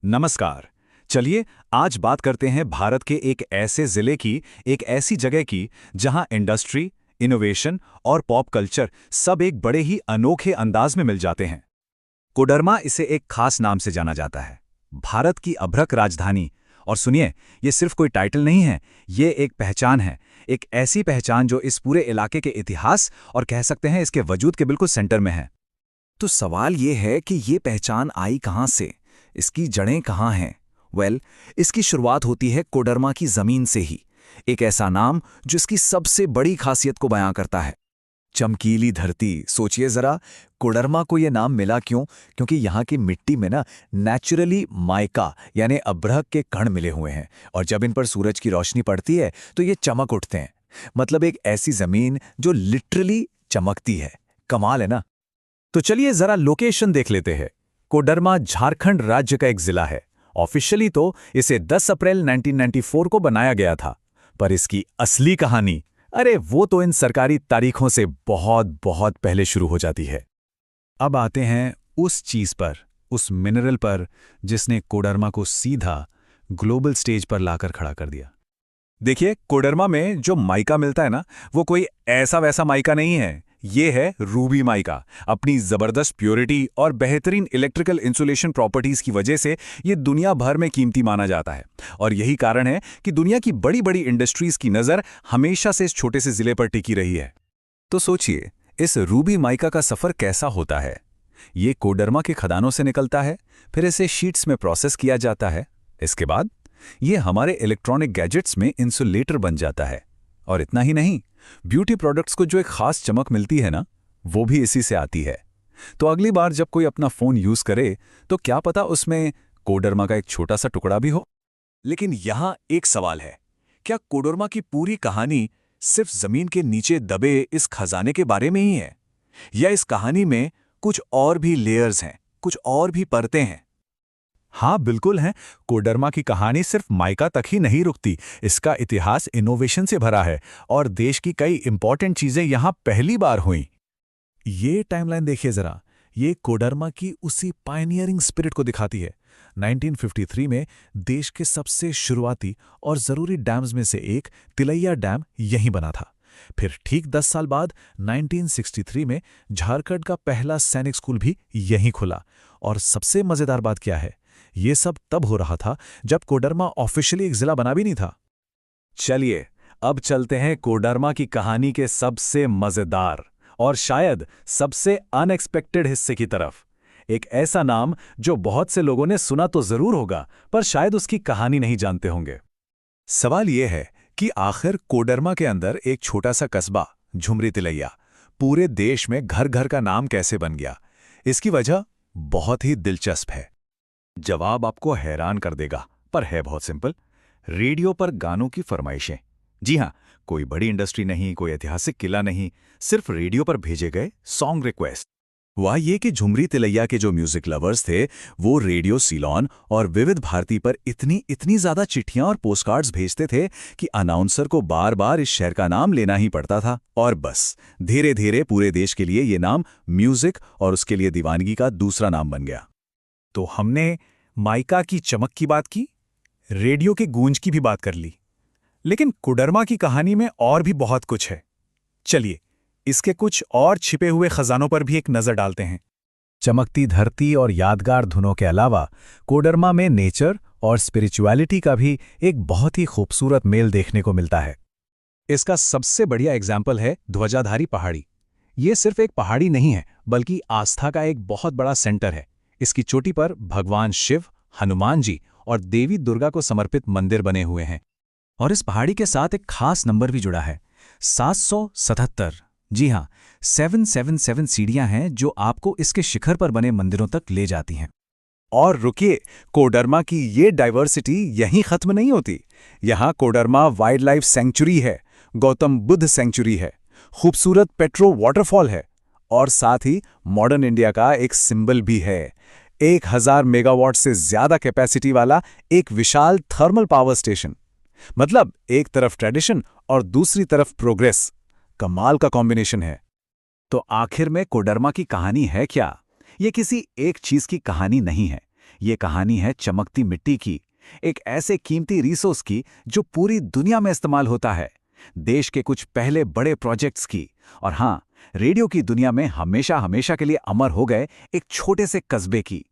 नमस्कार। चलिए आज बात करते हैं भारत के एक ऐसे जिले की, एक ऐसी जगह की जहां इंडस्ट्री, इनोवेशन और पॉप कल्चर सब एक बड़े ही अनोखे अंदाज में मिल जाते हैं। कोडरमा इसे एक खास नाम से जाना जाता है, भारत की अभ्रक राजधानी। और सुनिए, ये सिर्फ कोई टाइटल नहीं है, ये एक पहचान है। एक ऐसी पहचान जो इस पूरे इलाके के इतिहास और कह सकते हैं इसके वजूद के बिल्कुल सेंटर में है। तो सवाल ये है कि ये पहचान आई कहाँ से, इसकी जड़ें कहाँ हैं? इसकी शुरुआत होती है कोडरमा की जमीन से ही। एक ऐसा नाम जिसकी सबसे बड़ी खासियत को बयां करता है, चमकीली धरती। सोचिए जरा, कोडरमा को ये नाम मिला क्यों? क्योंकि यहाँ की मिट्टी में नेचुरली माइका यानी अभ्रक के कण मिले हुए हैं, और जब इन पर सूरज की रोशनी पड़ती है तो ये चमक उठते हैं। मतलब एक ऐसी जमीन जो लिटरली चमकती है। कमाल है ना? तो चलिए जरा लोकेशन देख लेते हैं। कोडरमा झारखंड राज्य का एक जिला है। ऑफिशियली तो इसे 10 अप्रैल 1994 को बनाया गया था, पर इसकी असली कहानी, अरे वो तो इन सरकारी तारीखों से बहुत बहुत पहले शुरू हो जाती है। अब आते हैं उस चीज पर, उस मिनरल पर जिसने कोडरमा को सीधा ग्लोबल स्टेज पर लाकर खड़ा कर दिया। देखिए, कोडरमा में जो माइका मिलता है ना, वो कोई ऐसा वैसा माइका नहीं है। ये है रूबी माइका। अपनी जबरदस्त प्योरिटी और बेहतरीन इलेक्ट्रिकल इंसुलेशन प्रॉपर्टीज की वजह से ये दुनिया भर में कीमती माना जाता है। और यही कारण है कि दुनिया की बड़ी बड़ी इंडस्ट्रीज की नजर हमेशा से इस छोटे से जिले पर टिकी रही है। तो सोचिए, इस रूबी माइका का सफर कैसा होता है। ये कोडरमा के खदानों से निकलता है, फिर इसे शीट्स में प्रोसेस किया जाता है। इसके बाद ये हमारे इलेक्ट्रॉनिक गैजेट्स में इंसुलेटर बन जाता है। और इतना ही नहीं, ब्यूटी प्रोडक्ट्स को जो एक खास चमक मिलती है ना, वो भी इसी से आती है। तो अगली बार जब कोई अपना फोन यूज करे तो क्या पता उसमें कोडरमा का एक छोटा सा टुकड़ा भी हो। लेकिन यहां एक सवाल है, क्या कोडरमा की पूरी कहानी सिर्फ जमीन के नीचे दबे इस खजाने के बारे में ही है, या इस कहानी में कुछ और भी लेयर्स हैं, कुछ और भी परतें हैं? हाँ, बिल्कुल हैं। कोडरमा की कहानी सिर्फ माइका तक ही नहीं रुकती। इसका इतिहास इनोवेशन से भरा है और देश की कई इंपॉर्टेंट चीजें यहां पहली बार हुई। ये टाइमलाइन देखिए जरा, ये कोडरमा की उसी पायनियरिंग स्पिरिट को दिखाती है। 1953 में देश के सबसे शुरुआती और जरूरी डैम्स में से एक तिलैया डैम यहीं बना था। फिर ठीक 10 साल बाद 1963 में झारखंड का पहला सैनिक स्कूल भी यहीं खुला। और सबसे मजेदार बात क्या है, ये सब तब हो रहा था जब कोडरमा ऑफिशियली एक जिला बना भी नहीं था। चलिए अब चलते हैं कोडरमा की कहानी के सबसे मजेदार और शायद सबसे अनएक्सपेक्टेड हिस्से की तरफ। एक ऐसा नाम जो बहुत से लोगों ने सुना तो जरूर होगा, पर शायद उसकी कहानी नहीं जानते होंगे। सवाल यह है कि आखिर कोडरमा के अंदर एक छोटा सा कस्बा झुमरी तिलैया पूरे देश में घर घर का नाम कैसे बन गया। इसकी वजह बहुत ही दिलचस्प है। जवाब आपको हैरान कर देगा, पर है बहुत सिंपल। रेडियो पर गानों की फरमाइशें। जी हां, कोई बड़ी इंडस्ट्री नहीं, कोई ऐतिहासिक किला नहीं, सिर्फ रेडियो पर भेजे गए सॉन्ग रिक्वेस्ट। हुआ ये कि झुमरी तिलैया के जो म्यूजिक लवर्स थे, वो रेडियो सीलोन और विविध भारती पर इतनी ज्यादा चिट्ठियां और पोस्टकार्ड्स भेजते थे कि अनाउंसर को बार बार इस शहर का नाम लेना ही पड़ता था। और बस धीरे धीरे पूरे देश के लिए ये नाम म्यूजिक और उसके लिए दीवानगी का दूसरा नाम बन गया। तो हमने माइका की चमक की बात की, रेडियो के गूंज की भी बात कर ली, लेकिन कोडरमा की कहानी में और भी बहुत कुछ है। चलिए इसके कुछ और छिपे हुए खजानों पर भी एक नजर डालते हैं। चमकती धरती और यादगार धुनों के अलावा कोडरमा में नेचर और स्पिरिचुअलिटी का भी एक बहुत ही खूबसूरत मेल देखने को मिलता है। इसका सबसे बढ़िया एग्जाम्पल है ध्वजाधारी पहाड़ी। ये सिर्फ एक पहाड़ी नहीं है, बल्कि आस्था का एक बहुत बड़ा सेंटर है। इसकी चोटी पर भगवान शिव, हनुमान जी और देवी दुर्गा को समर्पित मंदिर बने हुए हैं। और इस पहाड़ी के साथ एक खास नंबर भी जुड़ा है, 777। जी हां, 777 सीढ़ियां हैं जो आपको इसके शिखर पर बने मंदिरों तक ले जाती हैं। और रुकिए, कोडरमा की ये डाइवर्सिटी यहीं खत्म नहीं होती। यहां कोडरमा वाइल्ड लाइफ सेंचुरी है, गौतम बुद्ध सेंचुरी है, खूबसूरत पेट्रो वाटरफॉल है, और साथ ही मॉडर्न इंडिया का एक सिंबल भी है। 1000 मेगावाट से ज्यादा कैपेसिटी वाला एक विशाल थर्मल पावर स्टेशन। मतलब एक तरफ ट्रेडिशन और दूसरी तरफ प्रोग्रेस। कमाल का कॉम्बिनेशन है। तो आखिर में कोडरमा की कहानी है क्या? ये किसी एक चीज की कहानी नहीं है। ये कहानी है चमकती मिट्टी की, एक ऐसे कीमती रिसोर्स की जो पूरी दुनिया में इस्तेमाल होता है, देश के कुछ पहले बड़े प्रोजेक्ट्स की, और हाँ, रेडियो की दुनिया में हमेशा हमेशा के लिए अमर हो गए एक छोटे से कस्बे की।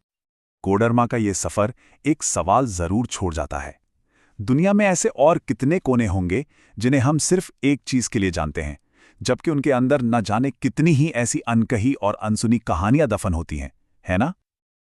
कोडरमा का ये सफर एक सवाल जरूर छोड़ जाता है। दुनिया में ऐसे और कितने कोने होंगे जिन्हें हम सिर्फ एक चीज के लिए जानते हैं, जबकि उनके अंदर न जाने कितनी ही ऐसी अनकही और अनसुनी कहानियां दफन होती हैं, है ना?